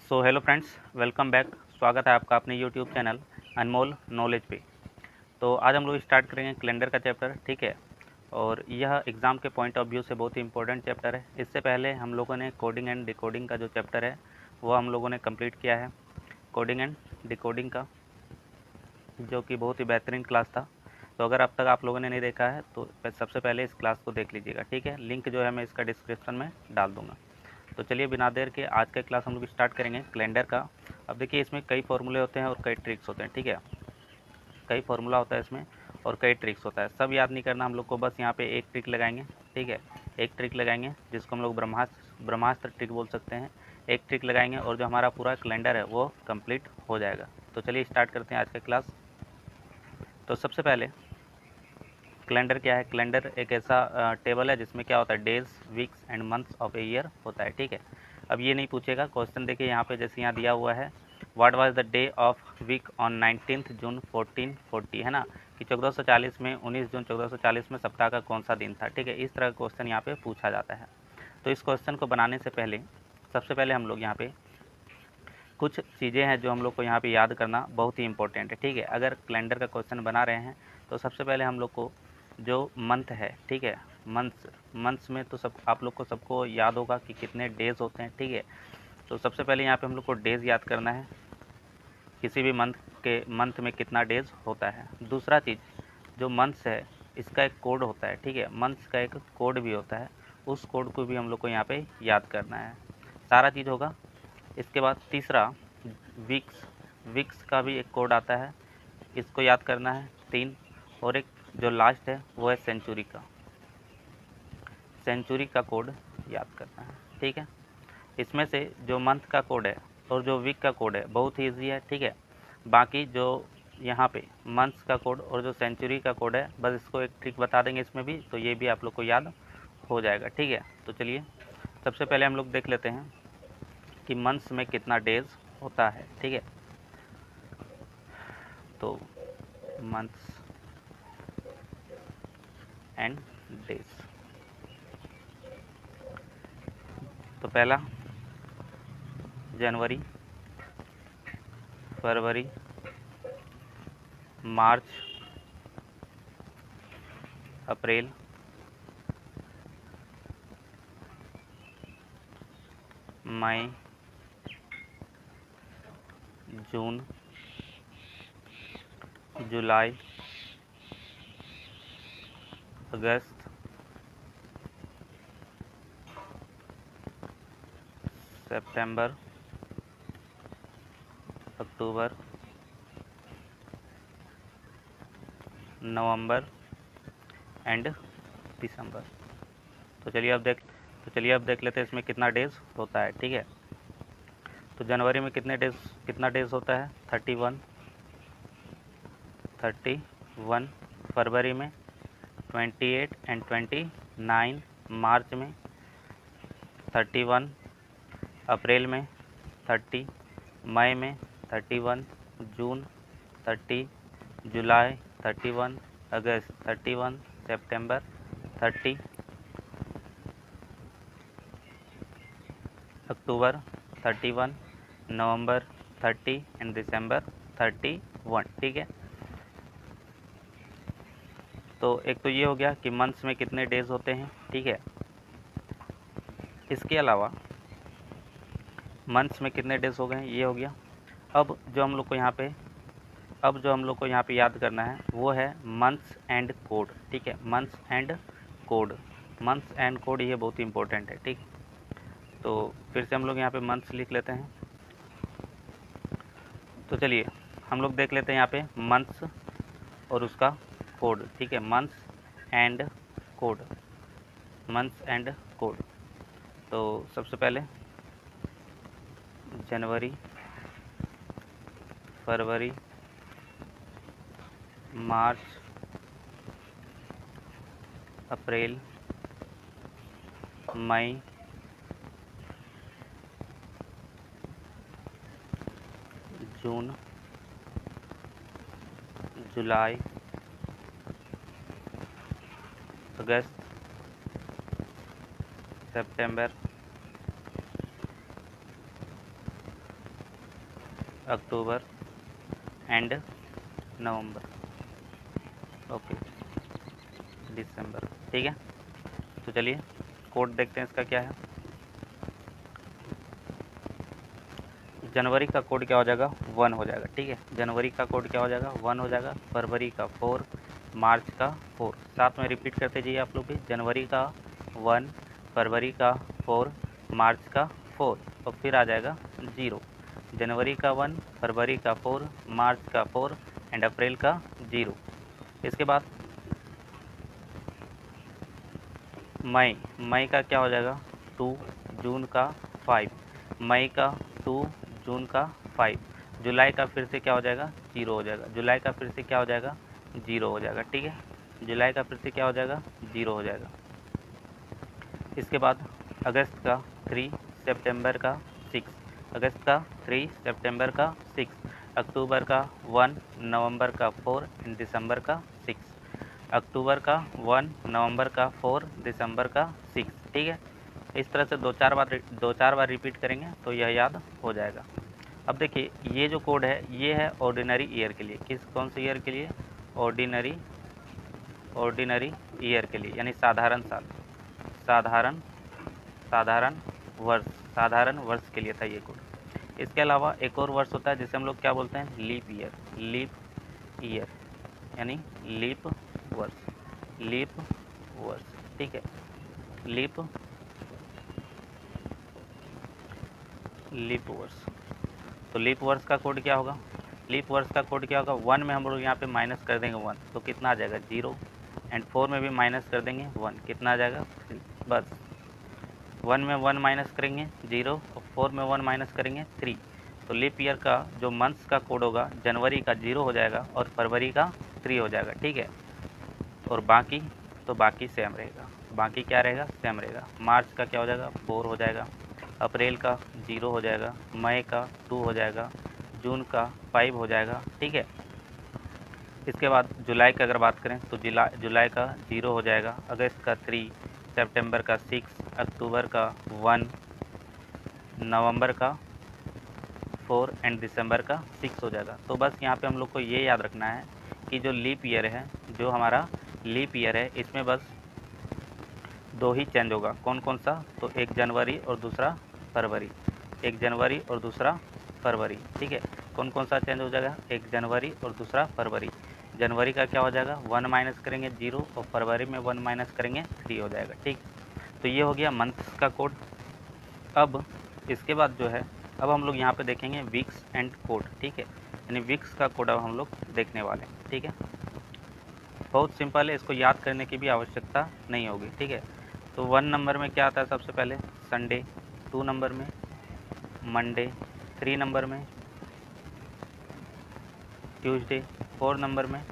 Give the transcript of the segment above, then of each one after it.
So hello friends, welcome back. स्वागत है आपका अपने यूट्यूब चैनल अनमोल नॉलेज पे। तो आज हम लोग स्टार्ट करेंगे कैलेंडर का चैप्टर, ठीक है। और यह एग्ज़ाम के पॉइंट ऑफ व्यू से बहुत ही इंपॉर्टेंट चैप्टर है। इससे पहले हम लोगों ने कोडिंग एंड डिकोडिंग का जो चैप्टर है वो हम लोगों ने कंप्लीट किया है, कोडिंग एंड डिकोडिंग का, जो कि बहुत ही बेहतरीन क्लास था। तो अगर अब तक आप लोगों ने नहीं देखा है तो सबसे पहले इस क्लास को देख लीजिएगा, ठीक है। लिंक जो है मैं इसका डिस्क्रिप्शन में डाल दूँगा। तो चलिए बिना देर के आज का क्लास हम लोग स्टार्ट करेंगे कैलेंडर का। अब देखिए, इसमें कई फॉर्मूले होते हैं और कई ट्रिक्स होते हैं, ठीक है। कई फार्मूला होता है इसमें और कई ट्रिक्स होता है। सब याद नहीं करना हम लोग को, बस यहाँ पे एक ट्रिक लगाएंगे, ठीक है। एक ट्रिक लगाएंगे जिसको हम लोग ब्रह्मास्त्र ट्रिक बोल सकते हैं। एक ट्रिक लगाएंगे और जो हमारा पूरा कैलेंडर है वो कंप्लीट हो जाएगा। तो चलिए स्टार्ट करते हैं आज का क्लास। तो सबसे पहले कैलेंडर क्या है। कैलेंडर एक ऐसा टेबल है जिसमें क्या होता है, days, weeks and months of a year होता है, ठीक है। अब ये नहीं पूछेगा क्वेश्चन, देखिए यहाँ पे जैसे यहाँ दिया हुआ है, what was the day of week on 19 June 1440, है ना, कि 1440 में 19 जून 1440 में सप्ताह का कौन सा दिन था, ठीक है। इस तरह का क्वेश्चन यहाँ पे पूछा जाता है। तो इस क्वेश्चन को बनाने से पहले सबसे पहले हम लोग यहाँ पे कुछ चीज़ें हैं जो हम लोग को यहाँ पे याद करना बहुत ही इंपॉर्टेंट है, ठीक है। अगर कैलेंडर का क्वेश्चन बना रहे हैं तो सबसे पहले हम लोग को जो मंथ है, ठीक है, मंथ्स में तो सब आप लोग को सबको याद होगा कि कितने डेज होते हैं, ठीक है। तो सबसे पहले यहाँ पे हम लोग को डेज याद करना है, किसी भी मंथ में कितना डेज होता है। दूसरा चीज़, जो मंथ्स है इसका एक कोड होता है, ठीक है। मंथ्स का एक कोड भी होता है, उस कोड को भी हम लोग को यहाँ पे याद करना है। सारा चीज़ होगा। इसके बाद तीसरा, वीक्स वीक्स का भी एक कोड आता है, इसको याद करना है 3। और एक जो लास्ट है वो है सेंचुरी का कोड याद करना है, ठीक है। इसमें से जो मंथ का कोड है और जो वीक का कोड है बहुत ही ईजी है, ठीक है। बाकी जो यहाँ पे मंथ्स का कोड और जो सेंचुरी का कोड है, बस इसको एक ट्रिक बता देंगे इसमें भी, तो ये भी आप लोग को याद हो जाएगा, ठीक है। तो चलिए सबसे पहले हम लोग देख लेते हैं कि मंथ्स में कितना डेज होता है, ठीक है। तो मंथ्स एंड डेज, तो पहला जनवरी, फरवरी, मार्च, अप्रैल, मई, जून, जुलाई, अगस्त, सितंबर, अक्टूबर, नवंबर एंड दिसंबर। तो चलिए अब देख लेते हैं इसमें कितना डेज होता है, ठीक है। तो जनवरी में कितना डेज होता है, 31। फरवरी में 28 एंड 29, मार्च में 31, अप्रैल में 30, मई में 31, जून 30, जुलाई 31, अगस्त 31, सितंबर 30, अक्टूबर 31, नवंबर 30 एंड दिसंबर 31, ठीक है। तो एक तो ये हो गया कि मंथ्स में कितने डेज होते हैं, ठीक है। इसके अलावा मंथ्स में कितने डेज हो गए ये हो गया। अब जो हम लोग को यहाँ पे याद करना है वो है मंथ्स एंड कोड, ठीक है। मंथ्स एंड कोड ये बहुत ही इंपॉर्टेंट है, ठीक। तो फिर से हम लोग यहाँ पे मंथ्स लिख लेते हैं। तो चलिए हम लोग देख लेते हैं यहाँ पे मंथ्स और उसका कोड, ठीक है। Months and code. तो सबसे पहले जनवरी, फरवरी, मार्च, अप्रैल, मई, जून, जुलाई, अगस्त, सितंबर, अक्टूबर एंड नवंबर, ओके, दिसंबर। ठीक है, तो चलिए कोड देखते हैं इसका क्या है। जनवरी का कोड क्या हो जाएगा, 1 हो जाएगा। ठीक है, जनवरी का कोड क्या हो जाएगा, 1 हो जाएगा। फरवरी का 4, मार्च का 4, साथ में रिपीट करते जाइए आप लोग भी। जनवरी का 1, फरवरी का 4, मार्च का 4 और फिर आ जाएगा 0। जनवरी का 1, फरवरी का 4, मार्च का 4 एंड अप्रैल का 0। इसके बाद मई, मई का क्या हो जाएगा, 2, जून का 5, मई का 2, जून का 5, जुलाई का फिर से क्या हो जाएगा, 0 हो जाएगा। जुलाई का फिर से क्या हो जाएगा, 0 हो जाएगा। ठीक है, जुलाई का फिर से क्या हो जाएगा, 0 हो जाएगा। इसके बाद अगस्त का 3, सितंबर का 6, अगस्त का 3, सितंबर का 6, अक्टूबर का 1, नवंबर का 4 एंड दिसंबर का 6, अक्टूबर का 1, नवंबर का 4, दिसंबर का 6। ठीक है, इस तरह से दो चार बार रिपीट करेंगे तो यह याद हो जाएगा। अब देखिए ये जो कोड है ये है ऑर्डिनरी ईयर के लिए। कौन से ईयर के लिए, ऑर्डिनरी ईयर के लिए, यानी साधारण साल, साधारण वर्ष, साधारण वर्ष के लिए था ये कोड। इसके अलावा एक और वर्ष होता है जिसे हम लोग क्या बोलते हैं, लीप ईयर, यानी लीप वर्ष। ठीक है, लीप वर्ष। तो लीप वर्ष का कोड क्या होगा, लीप वर्ष का कोड क्या होगा, 1 में हम लोग यहाँ पे माइनस कर देंगे 1 तो कितना आ जाएगा, 0 एंड 4 में भी माइनस कर देंगे 1, कितना आ जाएगा, बस 1 में 1 माइनस करेंगे 0 और 4 में 1 माइनस करेंगे 3। तो लीप ईयर का जो मंथ्स का कोड होगा, जनवरी का 0 हो जाएगा और फरवरी का 3 हो जाएगा। ठीक है, और बाकी सेम रहेगा, बाकी क्या रहेगा, सेम रहेगा। मार्च का क्या हो जाएगा, 4 हो जाएगा, अप्रैल का 0 हो जाएगा, मई का 2 हो जाएगा, जून का 5 हो जाएगा। ठीक है, इसके बाद जुलाई का अगर बात करें तो जुलाई का 0 हो जाएगा, अगस्त का 3, सितंबर का 6, अक्टूबर का 1, नवंबर का 4 एंड दिसंबर का 6 हो जाएगा। तो बस यहाँ पे हम लोग को ये याद रखना है कि जो लीप ईयर है, जो हमारा लीप ईयर है, इसमें बस 2 ही चेंज होगा। कौन कौन सा, तो एक जनवरी और दूसरा फरवरी, एक जनवरी और दूसरा फरवरी। ठीक है, कौन कौन सा चेंज हो जाएगा, एक जनवरी और दूसरा फरवरी। जनवरी का क्या हो जाएगा, 1 माइनस करेंगे 0 और फरवरी में 1 माइनस करेंगे 3 हो जाएगा। ठीक, तो ये हो गया मंथ्स का कोड। अब इसके बाद जो है, अब हम लोग यहाँ पे देखेंगे वीक्स एंड कोड। ठीक है, यानी वीक्स का कोड अब हम लोग देखने वाले हैं। ठीक है, बहुत सिंपल है, इसको याद करने की भी आवश्यकता नहीं होगी। ठीक है, तो 1 नंबर में क्या आता है, सबसे पहले संडे, 2 नंबर में मंडे, 3 नंबर में ट्यूसडे, 4 नंबर में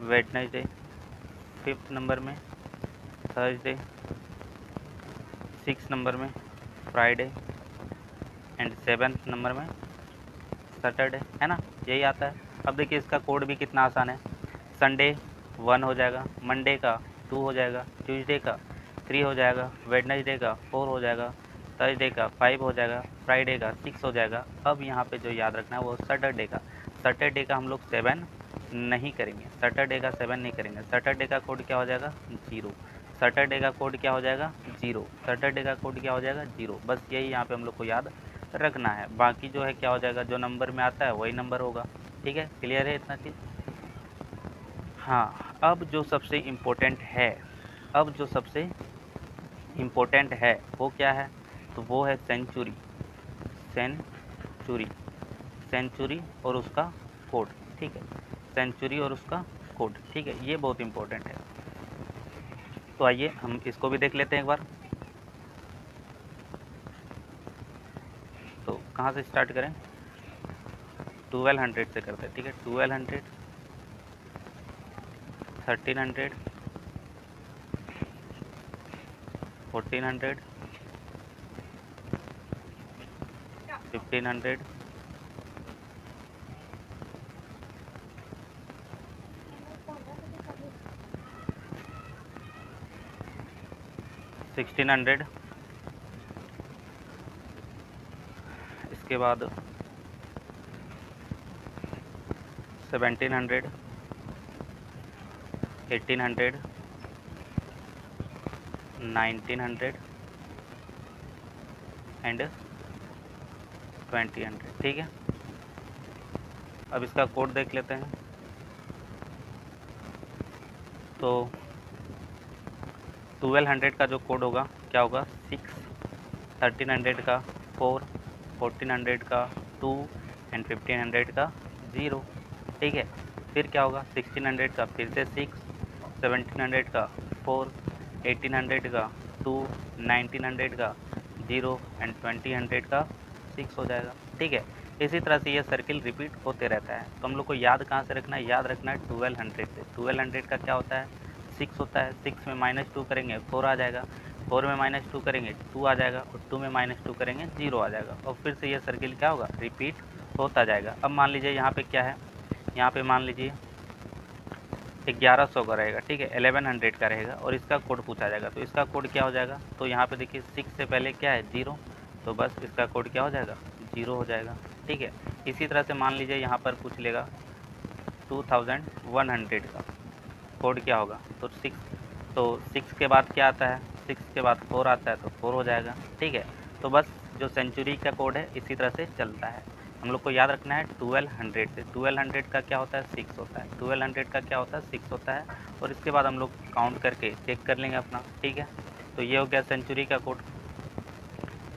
वेडनेसडे, 5th नंबर में थर्सडे, 6 नंबर में फ्राइडे एंड 7th नंबर में सैटरडे, है ना, यही आता है। अब देखिए इसका कोड भी कितना आसान है। संडे 1 हो जाएगा, मंडे का 2 हो जाएगा, ट्यूसडे का 3 हो जाएगा, वेडनेसडे का 4 हो जाएगा, थर्सडे का 5 हो जाएगा, फ्राइडे का 6 हो जाएगा। अब यहाँ पे जो याद रखना है वो सैटरडे का हम लोग 7 नहीं करेंगे, सैटरडे का 7 नहीं करेंगे। सैटरडे का कोड क्या हो जाएगा, 0, सैटरडे का कोड क्या हो जाएगा, 0, सैटरडे का कोड क्या हो जाएगा, 0। बस यही यहाँ पे हम लोग को याद रखना है। बाकी जो है क्या हो जाएगा, जो नंबर में आता है वही नंबर होगा। ठीक है, क्लियर है इतना चीज़। हाँ, अब जो सबसे इम्पोर्टेंट है वो क्या है, तो वो है सेंचुरी, सेंचुरी और उसका कोड। ठीक है, सेंचुरी और उसका कोड। ठीक है, ये बहुत इम्पोर्टेंट है। तो आइए हम इसको भी देख लेते हैं एक बार। तो कहाँ से स्टार्ट करें, 1200 से करते हैं। ठीक है, 1200, 1300, 1400, 1500, 1600, इसके बाद 1700, 1800, 1900 एंड 2000। ठीक है, अब इसका कोड देख लेते हैं। तो 1200 का जो कोड होगा क्या होगा 6, 1300 का 4, 1400 का 2 एंड 1500 का 0। ठीक है, फिर क्या होगा 1600 का फिर से 6, 1700 का 4, 1800 का 2, 1900 का 0 एंड 2000 का 6 हो जाएगा। ठीक है, इसी तरह से ये सर्किल रिपीट होते रहता है। तो हम लोग को याद कहाँ से रखना है, याद रखना है 1200 से। 1200 का क्या होता है 6 होता है, 6 में -2 करेंगे 4 आ जाएगा, 4 में -2 करेंगे 2 आ जाएगा, और 2 में -2 करेंगे 0 आ जाएगा, और फिर से ये सर्किल क्या होगा रिपीट होता जाएगा। अब मान लीजिए यहाँ पे क्या है, यहाँ पे मान लीजिए 1100 का रहेगा। ठीक है, 1100 का रहेगा और इसका कोड पूछा जाएगा। तो इसका कोड क्या हो जाएगा, तो यहाँ पे देखिए 6 से पहले क्या है 0, तो बस इसका कोड क्या हो जाएगा 0 हो जाएगा। ठीक है, इसी तरह से मान लीजिए यहाँ पर पूछ लेगा 2100 का कोड क्या होगा, तो 6 के बाद क्या आता है, 6 के बाद 4 आता है, तो 4 हो जाएगा। ठीक है, तो बस जो सेंचुरी का कोड है इसी तरह से चलता है। हम लोग को याद रखना है 1200 से। 1200 का क्या होता है 6 होता है, 1200 का क्या होता है 6 होता है, और इसके बाद हम लोग काउंट करके चेक कर लेंगे अपना। ठीक है, तो ये हो गया सेंचुरी का कोड,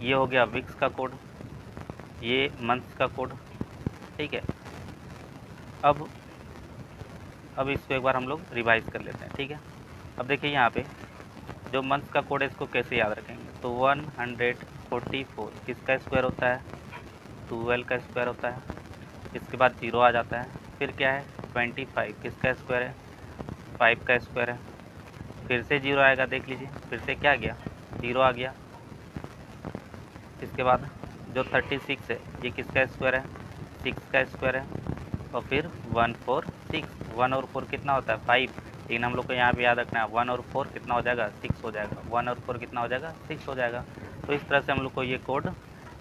ये हो गया वीक्स का कोड, ये मंथ्स का कोड। ठीक है, अब इसको एक बार हम लोग रिवाइज कर लेते हैं। ठीक है, अब देखिए यहाँ पे जो मंथ्स का कोड है इसको कैसे याद रखेंगे, तो 144 किसका स्क्वायर होता है 12 का स्क्वायर होता है, इसके बाद 0 आ जाता है, फिर क्या है 25 किसका स्क्वायर है 5 का स्क्वायर है, फिर से 0 आएगा, देख लीजिए फिर से क्या गया 0 आ गया, इसके बाद जो 36 है ये किसका स्क्वायर है 6 का स्क्वायर है, और फिर 146, 1 और 4 कितना होता है 5, लेकिन हम लोग को यहाँ पे याद रखना है 1 और 4 कितना हो जाएगा 6 हो जाएगा, 1 और 4 कितना हो जाएगा 6 हो जाएगा। तो इस तरह से हम लोग को ये कोड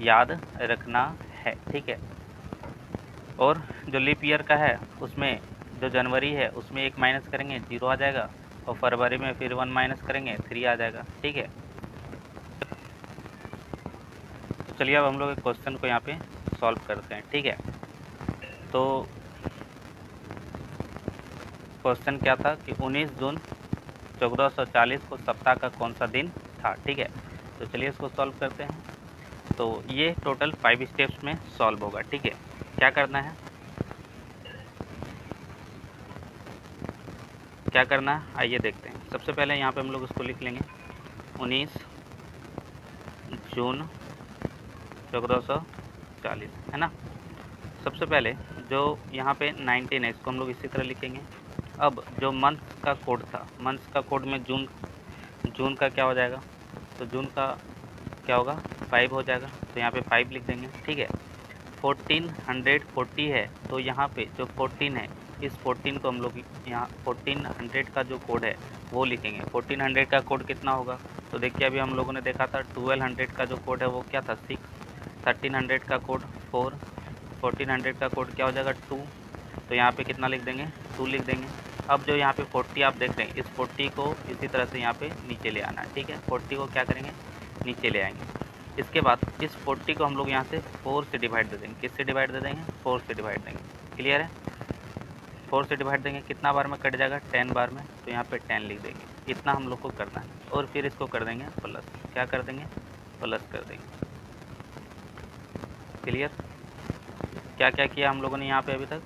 याद रखना है। ठीक है, और जो लीप ईयर का है उसमें जो जनवरी है उसमें 1 माइनस करेंगे 0 आ जाएगा, और फरवरी में फिर 1 माइनस करेंगे 3 आ जाएगा। ठीक है, तो चलिए अब हम लोग एक क्वेश्चन को यहाँ पे सॉल्व करते हैं। ठीक है, तो क्वेश्चन क्या था कि 19 जून 1440 को सप्ताह का कौन सा दिन था। ठीक है, तो चलिए इसको सॉल्व करते हैं। तो ये टोटल 5 स्टेप्स में सॉल्व होगा। ठीक है, क्या करना है आइए देखते हैं। सबसे पहले यहाँ पे हम लोग इसको लिख लेंगे 19 जून 1440 है ना। सबसे पहले जो यहाँ पे 19 है इसको हम लोग इसी तरह लिखेंगे। अब जो मंथ का कोड था, मंथ का कोड में जून का क्या हो जाएगा, तो जून का क्या होगा 5 हो जाएगा, तो यहाँ पे 5 लिख देंगे। ठीक है, 1440 है, तो यहाँ पे जो 14 है इस 14 को हम लोग यहाँ 1400 का जो कोड है वो लिखेंगे। 1400 का कोड कितना होगा, तो देखिए अभी हम लोगों ने देखा था 1200 का जो कोड है वो क्या था 6, 1300 का कोड 4, 1400 का कोड क्या हो जाएगा 2, तो यहाँ पे कितना लिख देंगे 2 लिख देंगे। अब जो यहाँ पे 40 आप देख रहे हैं इस 40 को इसी तरह से यहाँ पे नीचे ले आना है। ठीक है, 40 को क्या करेंगे नीचे ले आएंगे। इसके बाद इस 40 को हम लोग यहाँ से 4 से डिवाइड दे देंगे। किससे डिवाइड दे देंगे 4 से डिवाइड देंगे। क्लियर है, 4 से डिवाइड देंगे, कितना बार में कट जाएगा 10 बार में, तो यहाँ पे 10 लिख देंगे। इतना हम लोग को करना है, और फिर इसको कर देंगे प्लस, क्या कर देंगे प्लस कर देंगे। क्लियर, क्या क्या किया हम लोगों ने यहाँ पे अभी तक,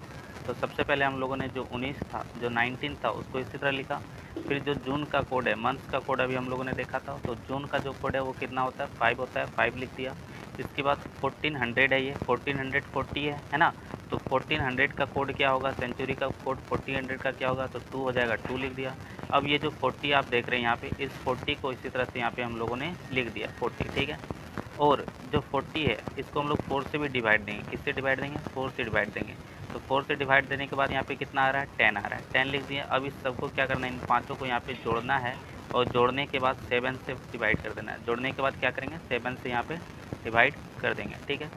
तो सबसे पहले हम लोगों ने जो 19 था जो 19 था उसको इसी तरह लिखा। फिर जो जून का कोड है मंथ्स का कोड अभी हम लोगों ने देखा था, तो जून का जो कोड है वो कितना होता है 5 होता है, 5 लिख दिया। इसके बाद 1400 है, ये 1440 है ना, तो 1400 का कोड क्या होगा, सेंचुरी का कोड 1400 का क्या होगा, तो 2 हो जाएगा, 2 लिख दिया। अब ये जो 40 आप देख रहे हैं यहाँ पे, इस 40 को इसी तरह से यहाँ पे हम लोगों ने लिख दिया 40। ठीक है, और जो 40 है इसको हम लोग 4 से भी डिवाइड देंगे। किससे डिवाइड देंगे 4 से डिवाइड देंगे, तो 4 से डिवाइड देने के बाद यहाँ पे कितना आ रहा है 10 आ रहा है, 10 लिख दिया। अब इस सबको क्या करना है, इन पाँचों को यहाँ पे जोड़ना है, और जोड़ने के बाद 7 से डिवाइड कर देना है। जोड़ने के बाद क्या करेंगे 7 से यहाँ पे डिवाइड कर देंगे। ठीक है,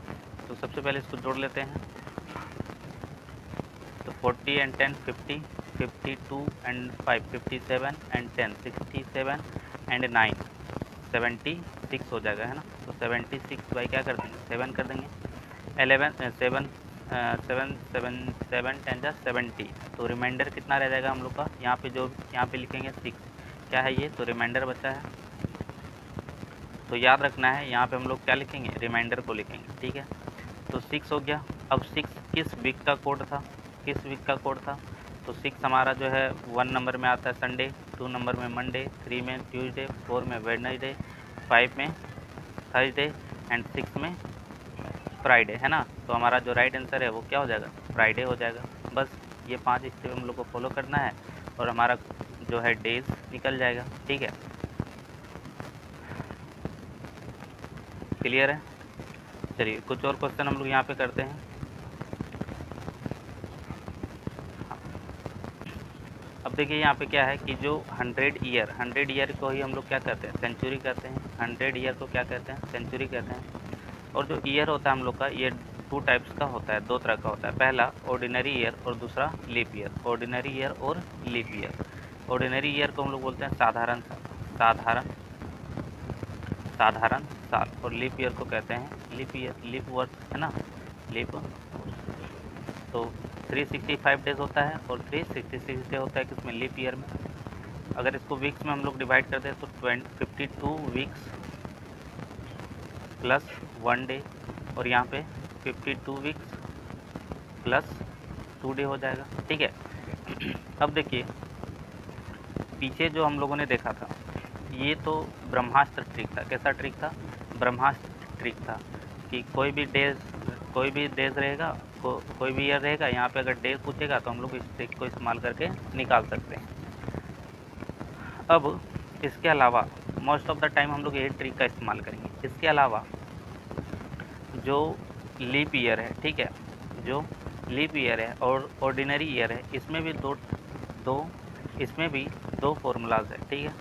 तो सबसे पहले इसको जोड़ लेते हैं। तो 40 and 10 50, 52 and 5 57 and 10 67 and 9 76 हो जाएगा, है ना। तो 76 बाई क्या कर देंगे, 7 कर देंगे। 11 7 7 7 7 10 जा 70, तो रिमाइंडर कितना रह जाएगा हम लोग का, यहाँ पे जो यहाँ पे लिखेंगे 6, क्या है ये, तो रिमाइंडर बचा है। तो याद रखना है यहाँ पे हम लोग क्या लिखेंगे, रिमाइंडर को लिखेंगे, ठीक है। तो 6 हो गया। अब 6 किस वीक का कोड था, किस वीक का कोड था, तो 6 हमारा जो है 1 नंबर में आता है संडे, 2 नंबर में मंडे, 3 में ट्यूसडे, 4 में वेडनेसडे, 5 में थर्सडे एंड 6 में फ्राइडे, है ना। तो हमारा जो राइट आंसर है वो क्या हो जाएगा, फ्राइडे हो जाएगा। बस ये 5 स्टेप हम लोग को फॉलो करना है और हमारा जो है डेज निकल जाएगा, ठीक है। क्लियर है। चलिए कुछ और क्वेश्चन हम लोग यहाँ पे करते हैं। अब देखिए यहाँ पे क्या है कि जो 100 ईयर को ही हम लोग क्या कहते हैं, सेंचुरी कहते हैं। 100 ईयर को क्या कहते हैं, सेंचुरी कहते हैं। और जो ईयर होता है हम लोग का, ये 2 टाइप्स का होता है, 2 तरह का होता है। पहला ऑर्डिनरी ईयर और दूसरा लीप ईयर। ऑर्डिनरी ईयर और लीप ईयर। ऑर्डिनरी ईयर को हम लोग बोलते हैं साधारण साल, और लीप ईयर को कहते हैं लीप ईयर, लीप वर्ष, है ना, लीप। तो 365 डेज होता है और 366 डे होता है किसमें, लीप ईयर में। अगर इसको वीक्स में हम लोग डिवाइड करते हैं तो 52 वीक्स प्लस 1 डे, और यहाँ पे 52 वीक्स प्लस 2 डे हो जाएगा, ठीक है। अब देखिए पीछे जो हम लोगों ने देखा था, ये तो ब्रह्मास्त्र ट्रिक था। कैसा ट्रिक था, ब्रह्मास्त्र ट्रिक था कि कोई भी डेज रहेगा, कोई भी ईयर रहेगा, यहाँ पे अगर डेज पूछेगा तो हम लोग इस ट्रिक को इस्तेमाल करके निकाल सकते हैं। अब इसके अलावा मोस्ट ऑफ द टाइम हम लोग यही ट्रिक का इस्तेमाल करेंगे। इसके अलावा जो लीप ईयर है, ठीक है, जो लीप ईयर है और ऑर्डिनरी ईयर है, इसमें भी दो फॉर्मूलाज है, ठीक है।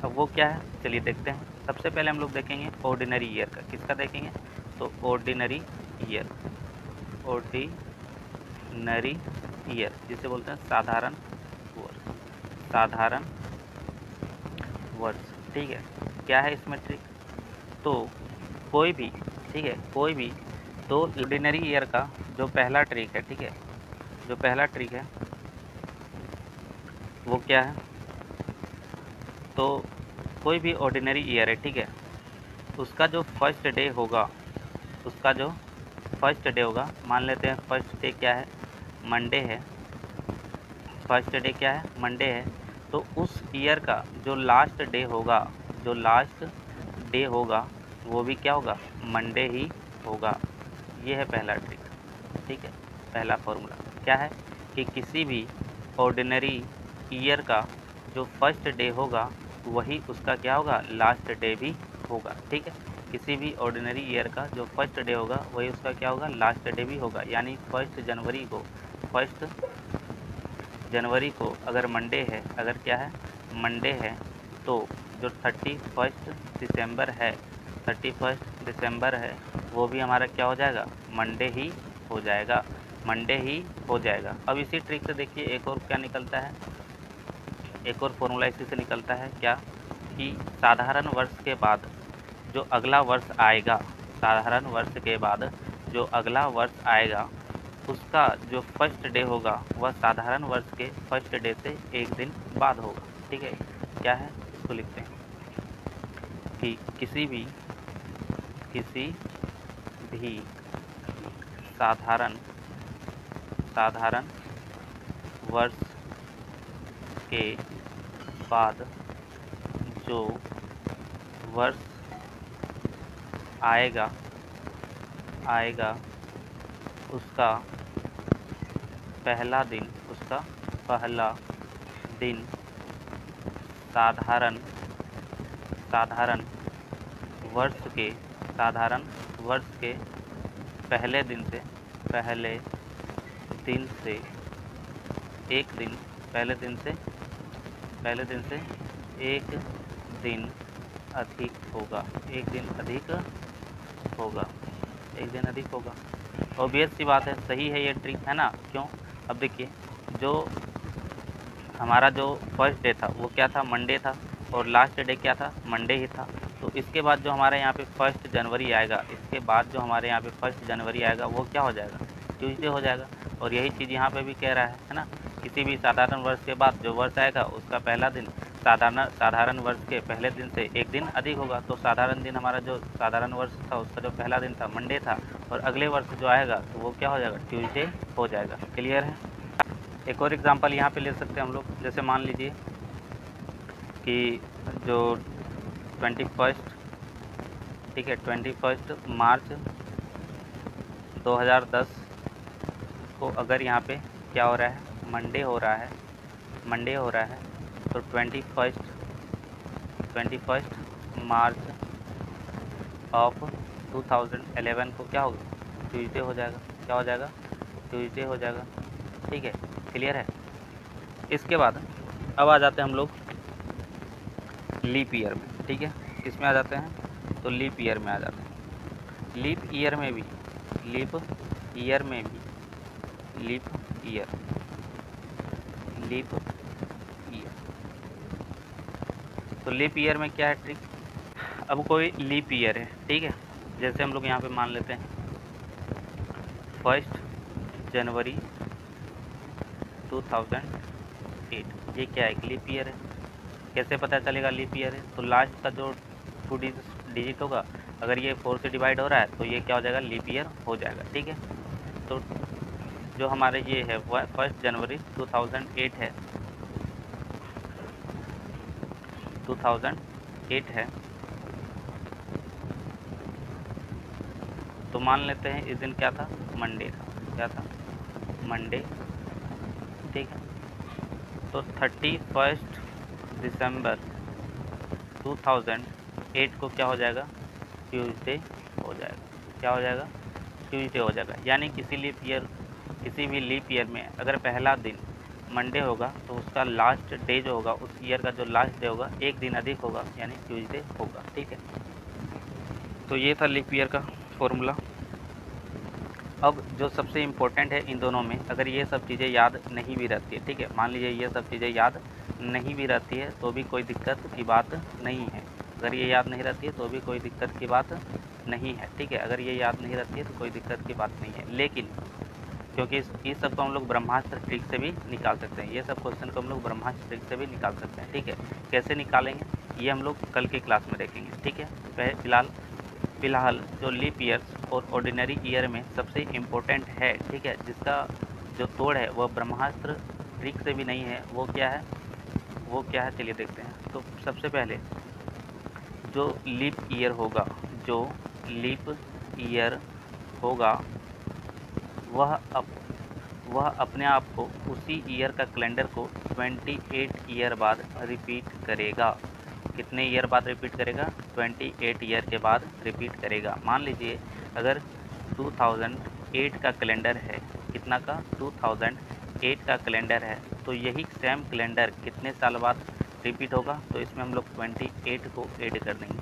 अब वो क्या है, चलिए देखते हैं। सबसे पहले हम लोग देखेंगे ऑर्डिनरी ईयर का। किसका देखेंगे, तो ऑर्डिनरी ईयर, जिसे बोलते हैं साधारण वर्ष, ठीक है। क्या है इसमें ट्रिक, तो कोई भी, ठीक है, कोई भी तो ऑर्डिनरी ईयर का जो पहला ट्रिक है, ठीक है, जो पहला ट्रिक है वो क्या है, तो कोई भी ऑर्डिनरी ईयर है, ठीक है, उसका जो फर्स्ट डे होगा, मान लेते हैं फर्स्ट डे क्या है, मंडे है। फर्स्ट डे क्या है, मंडे है। तो उस ईयर का जो लास्ट डे होगा वो भी क्या होगा, मंडे ही होगा। ये है पहला ट्रिक, ठीक है। पहला फॉर्मूला क्या है कि किसी भी ऑर्डिनरी ईयर का जो फर्स्ट डे होगा वही उसका क्या होगा, लास्ट डे भी होगा, ठीक है। किसी भी ऑर्डिनरी ईयर का जो फर्स्ट डे होगा वही उसका क्या होगा, लास्ट डे भी होगा। यानी 1 जनवरी को अगर मंडे है, अगर क्या है, मंडे है, तो जो 31 दिसंबर है वो भी हमारा क्या हो जाएगा, मंडे ही हो जाएगा। अब इसी ट्रिक से देखिए एक और क्या निकलता है, एक और फॉर्मूला इसी से निकलता है, क्या कि साधारण वर्ष के बाद जो अगला वर्ष आएगा, उसका जो फर्स्ट डे होगा वह साधारण वर्ष के फर्स्ट डे से एक दिन बाद होगा, ठीक है। क्या है, इसको लिखते हैं कि किसी भी साधारण वर्ष के बाद जो वर्ष आएगा उसका पहला दिन साधारण वर्ष के पहले दिन से एक दिन अधिक होगा। ऑब्वियस सी बात है, सही है ये ट्रिक, है ना। क्यों, अब देखिए जो हमारा जो फर्स्ट डे था वो क्या था, मंडे था, और लास्ट डे क्या था, मंडे ही था। तो इसके बाद जो हमारे यहाँ पे 1 जनवरी आएगा, इसके बाद जो हमारे यहाँ पे 1 जनवरी आएगा वो क्या हो जाएगा, ट्यूसडे हो जाएगा। और यही चीज़ यहाँ पे भी कह रहा है ना, किसी भी साधारण वर्ष के बाद जो वर्ष आएगा उसका पहला दिन साधारण वर्ष के पहले दिन से एक दिन अधिक होगा। तो साधारण दिन हमारा जो साधारण वर्ष था उसका जो पहला दिन था मंडे था, और अगले वर्ष जो आएगा तो वो क्या हो जाएगा, ट्यूसडे हो जाएगा। क्लियर है। एक और एग्जांपल यहाँ पे ले सकते हैं हम लोग, जैसे मान लीजिए कि जो 21, ठीक है, 21 मार्च 2010 को अगर यहाँ पे क्या हो रहा है, मंडे हो रहा है, तो 21 मार्च ऑफ 2011 को क्या होगा, ट्यूसडे हो जाएगा। क्या हो जाएगा, ट्यूसडे हो जाएगा। ठीक है, क्लियर है। इसके बाद अब आ जाते हैं हम लोग लीप ईयर में। ठीक है, इसमें आ जाते हैं, तो लीप ईयर में आ जाते हैं। लीप ईयर तो लीप ईयर में क्या है ट्रिक। अब कोई लीप ईयर है, ठीक है, जैसे हम लोग यहाँ पे मान लेते हैं 1 जनवरी 2008, ये क्या है, लीप ईयर है। कैसे पता चलेगा लीप ईयर है, तो लास्ट का जो 2 डिजिट होगा, अगर ये 4 से डिवाइड हो रहा है तो ये क्या हो जाएगा, लीप ईयर हो जाएगा। ठीक है, तो जो हमारे ये है 1 जनवरी 2008 है, 2008 है, तो मान लेते हैं इस दिन क्या था, मंडे था। क्या था, मंडे। ठीक है, तो 31 दिसंबर 2008 को क्या हो जाएगा, ट्यूसडे हो जाएगा। क्या हो जाएगा, ट्यूसडे हो जाएगा। यानी किसी भी लीप ईयर में अगर पहला दिन मंडे होगा तो उसका लास्ट डे जो होगा, उस ईयर का जो लास्ट डे होगा एक दिन अधिक होगा, यानी ट्यूसडे होगा। ठीक है, तो ये था लीप ईयर का फॉर्मूला। अब जो सबसे इम्पोर्टेंट है इन दोनों में, अगर ये सब चीज़ें याद नहीं भी रहती है, ठीक है, मान लीजिए ये सब चीज़ें याद नहीं भी रहती है तो भी कोई दिक्कत की बात नहीं है। अगर ये याद नहीं रहती है तो भी कोई दिक्कत की बात नहीं है। ठीक है, अगर ये याद नहीं रहती है तो कोई दिक्कत की बात नहीं है। लेकिन क्योंकि इस सब को हम लोग ब्रह्मास्त्र ट्रिक से भी निकाल सकते हैं, ये सब क्वेश्चन को हम लोग ब्रह्मास्त्र ट्रिक से भी निकाल सकते हैं। ठीक है, कैसे निकालेंगे ये हम लोग कल के क्लास में देखेंगे। ठीक है, फिलहाल जो लीप ईयर्स और ऑर्डिनरी ईयर में सबसे इम्पोर्टेंट है, ठीक है, जिसका जो तोड़ है वह ब्रह्मास्त्र ट्रिक से भी नहीं है, वो क्या है, चलिए देखते हैं। तो सबसे पहले जो लीप ईयर होगा वह अपने आप को उसी ईयर का कैलेंडर को 28 ईयर बाद रिपीट करेगा। कितने ईयर बाद रिपीट करेगा, 28 ईयर के बाद रिपीट करेगा। मान लीजिए अगर 2008 का कैलेंडर है, कितना का, 2008 का कैलेंडर है, तो यही सेम कैलेंडर कितने साल बाद रिपीट होगा, तो इसमें हम लोग 28 को ऐड कर देंगे,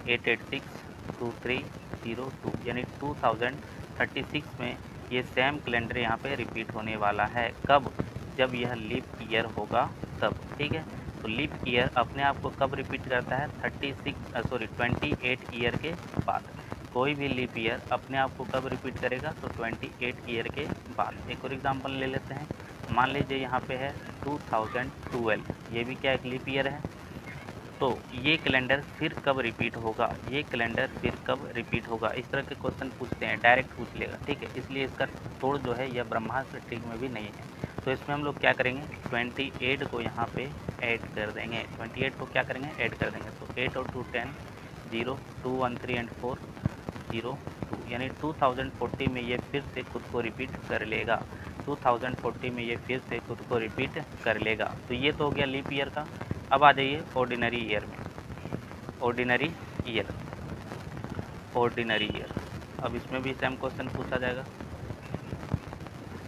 8862302, यानी 2036 में ये सेम कैलेंडर यहाँ पे रिपीट होने वाला है। कब, जब यह लीप ईयर होगा तब। ठीक है, तो लीप ईयर अपने आप को कब रिपीट करता है, 28 ईयर के बाद। कोई भी लीप ईयर अपने आप को कब रिपीट करेगा, तो 28 ईयर के बाद। एक और एग्जांपल ले लेते हैं, मान लीजिए यहाँ पे है 2012, ये भी क्या एक लीप ईयर है। तो ये कैलेंडर फिर कब रिपीट होगा, इस तरह के क्वेश्चन पूछते हैं, डायरेक्ट पूछ लेगा। ठीक है, इसलिए इसका तोड़ जो है यह ब्रह्मास्त्र ट्रिक में भी नहीं है। तो इसमें हम लोग क्या करेंगे, 28 को यहाँ पे ऐड कर देंगे, 28 को क्या करेंगे, ऐड कर देंगे। तो 8 और 2 10, 0 2 1 3 एंड 4 0 2, यानी 2040 में ये फिर से खुद को रिपीट कर लेगा। 2040 में ये फिर से खुद को रिपीट कर लेगा। तो ये तो हो गया लीप ईयर का। अब आ जाइए ऑर्डिनरी ईयर में। ऑर्डिनरी ईयर, अब इसमें भी सेम क्वेश्चन पूछा जाएगा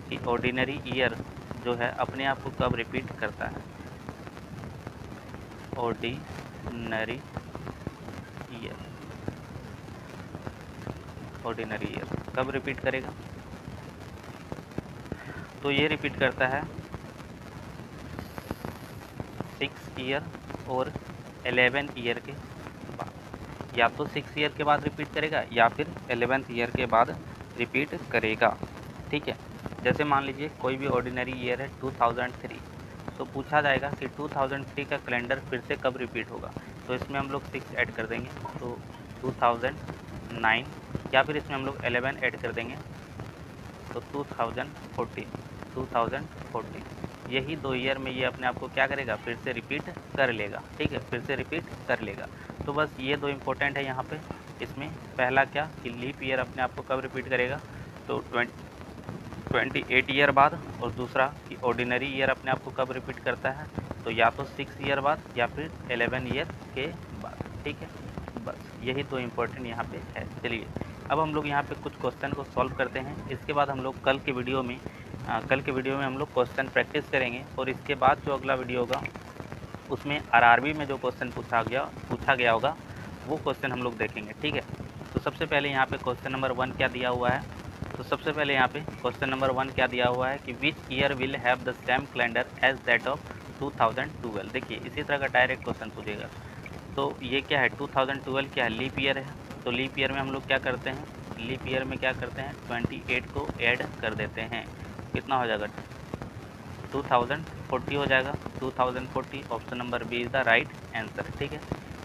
कि ऑर्डिनरी ईयर जो है अपने आप को कब रिपीट करता है। ऑर्डिनरी ईयर कब रिपीट करेगा, तो ये रिपीट करता है 6 ईयर और 11 ईयर के बाद, या तो 6 ईयर के बाद रिपीट करेगा या फिर 11th ईयर के बाद रिपीट करेगा। ठीक है, जैसे मान लीजिए कोई भी ऑर्डिनरी ईयर है 2003, तो पूछा जाएगा कि 2003 का कैलेंडर फिर से कब रिपीट होगा, तो इसमें हम लोग 6 ऐड कर देंगे तो 2009, या फिर इसमें हम लोग 11 ऐड कर देंगे तो 2014, यही 2 ईयर में ये अपने आप को क्या करेगा, फिर से रिपीट कर लेगा। ठीक है, फिर से रिपीट कर लेगा। तो बस ये 2 इंपॉर्टेंट है यहाँ पे। इसमें पहला क्या कि लीप ईयर अपने आप को कब रिपीट करेगा, तो 28 ईयर बाद, और दूसरा कि ऑर्डिनरी ईयर अपने आप को कब रिपीट करता है, तो या तो 6 ईयर बाद या फिर 11 ईयर के बाद। ठीक है, बस यही 2 इंपॉर्टेंट यहाँ पे है। चलिए अब हम लोग यहाँ पे कुछ क्वेश्चन को सॉल्व करते हैं। इसके बाद हम लोग कल के वीडियो में हम लोग क्वेश्चन प्रैक्टिस करेंगे, और इसके बाद जो अगला वीडियो होगा उसमें आरआरबी में जो क्वेश्चन पूछा गया होगा वो क्वेश्चन हम लोग देखेंगे। ठीक है, तो सबसे पहले यहाँ पे क्वेश्चन नंबर 1 क्या दिया हुआ है, तो सबसे पहले यहाँ पे क्वेश्चन नंबर 1 क्या दिया हुआ है कि which year will have the same calendar as that of 2012। देखिए इसी तरह का डायरेक्ट क्वेश्चन पूछेगा। तो ये क्या है, 2012 क्या है, लीप ईयर है। तो लीप ईयर में हम लोग क्या करते हैं, लीप ईयर में क्या करते हैं, 28 को ऐड कर देते हैं, कितना हो जाएगा, 2040 हो जाएगा, 2040। Option number B is the right answer. ठीक है,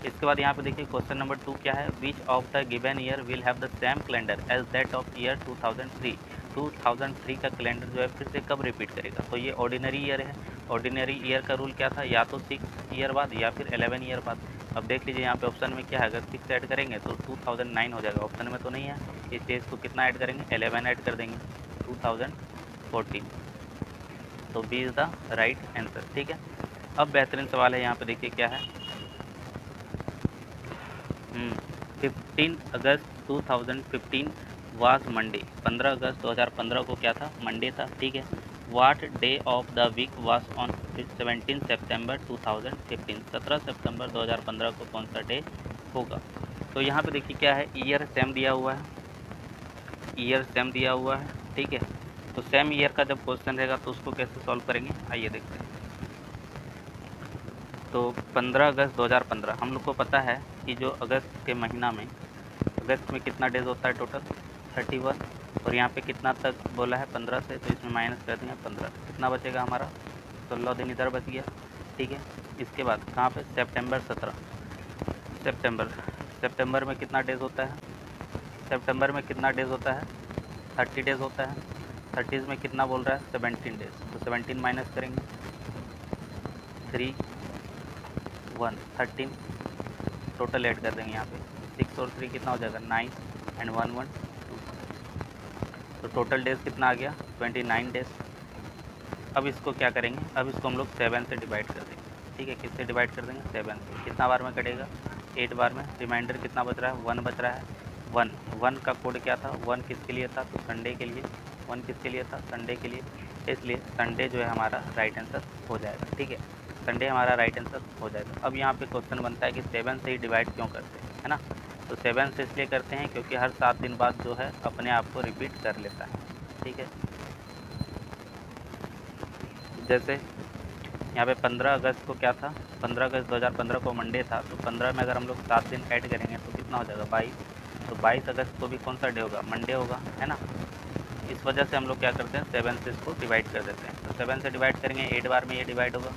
इसके बाद यहाँ पे देखिए क्वेश्चन नंबर 2 क्या है, which of the given year will have the same calendar as that of year 2003। 2003 का कैलेंडर जो है फिर से कब रिपीट करेगा, तो ये ऑर्डिनरी ईयर है। ऑर्डिनरी ईयर का रूल क्या था, या तो 6 ईयर बाद या फिर 11 ईयर बाद। अब देख लीजिए यहाँ पे ऑप्शन में क्या है, अगर 6 ऐड करेंगे तो 2009 हो जाएगा, ऑप्शन में तो नहीं है, इसलिए इसको कितना ऐड करेंगे, 11 ऐड कर देंगे, 2014। तो B is the right answer. ठीक है, अब बेहतरीन सवाल है यहाँ पे, देखिए क्या है, 15 अगस्त 2015 वाज मंडे। 15 अगस्त 2015 को क्या था, मंडे था। ठीक है, what day of the week was on 17 सितंबर 2015। 17 सितंबर 2015 को कौन सा डे होगा। तो यहाँ पे देखिए क्या है, ईयर सेम दिया हुआ है, ईयर सेम दिया हुआ है। ठीक है, तो सेम ईयर का जब क्वेश्चन रहेगा तो उसको कैसे सॉल्व करेंगे, आइए देखते हैं। तो 15 अगस्त 2015 हम लोग को पता है कि जो अगस्त के महीना में, अगस्त में कितना डेज होता है टोटल, 31, और यहाँ पे कितना तक बोला है 15 से, तो इसमें माइनस कर देंगे 15, कितना बचेगा हमारा, 16 दिन इधर बच गया। ठीक है, इसके बाद कहाँ पे, सितंबर 17, सितंबर में कितना डेज होता है, सितंबर में कितना डेज होता है, 30 डेज होता है। 30 में कितना बोल रहा है, 17 डेज, तो 17 माइनस करेंगे, 3 1 13, टोटल ऐड कर देंगे यहाँ पे, 6 और 3 कितना हो जाएगा, 9 एंड 1 1 2, तो टोटल डेज कितना आ गया, 29 डेज। अब इसको क्या करेंगे, अब इसको हम लोग 7 से डिवाइड कर देंगे। ठीक है, किससे डिवाइड कर देंगे, 7 से। कितना बार में कटेगा, 8 बार में। रिमाइंडर कितना बच रहा है, 1 बच रहा है। 1 का कोड क्या था, 1 किसके लिए था, तो संडे के लिए। 1 किसके लिए था, संडे के लिए, इसलिए संडे जो है हमारा राइट आंसर हो जाएगा। ठीक है, संडे हमारा राइट आंसर हो जाएगा। अब यहाँ पे क्वेश्चन बनता है कि 7 से ही डिवाइड क्यों करते हैं, है ना। तो 7 से इसलिए करते हैं क्योंकि हर 7 दिन बाद जो है अपने आप को रिपीट कर लेता है। ठीक है, जैसे यहाँ पे 15 अगस्त को क्या था, 15 अगस्त 2015 को मंडे था, तो 15 में अगर हम लोग 7 दिन ऐड करेंगे तो कितना हो जाएगा, 22। तो 22 अगस्त को भी कौन सा डे होगा, मंडे होगा, है ना। इस वजह से हम लोग क्या करते हैं, 7 से इसको डिवाइड कर देते हैं। तो 7 से डिवाइड करेंगे, 8 बार में ये डिवाइड होगा,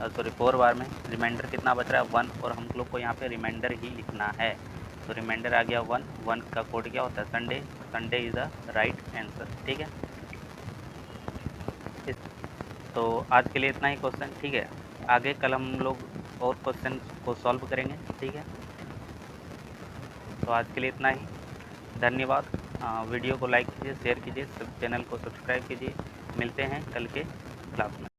सॉरी 4 बार में। रिमाइंडर कितना बच रहा है, 1, और हम लोग को यहाँ पे रिमाइंडर ही लिखना है। तो रिमाइंडर आ गया 1, 1 का कोड क्या होता है, Sunday. Sunday is the right answer. ठीक है, तो आज के लिए इतना ही क्वेश्चन। ठीक है, आगे कल हम लोग और क्वेश्चन को सॉल्व करेंगे। ठीक है, तो आज के लिए इतना ही, धन्यवाद। वीडियो को लाइक कीजिए, शेयर कीजिए, चैनल को सब्सक्राइब कीजिए। मिलते हैं कल के क्लास में।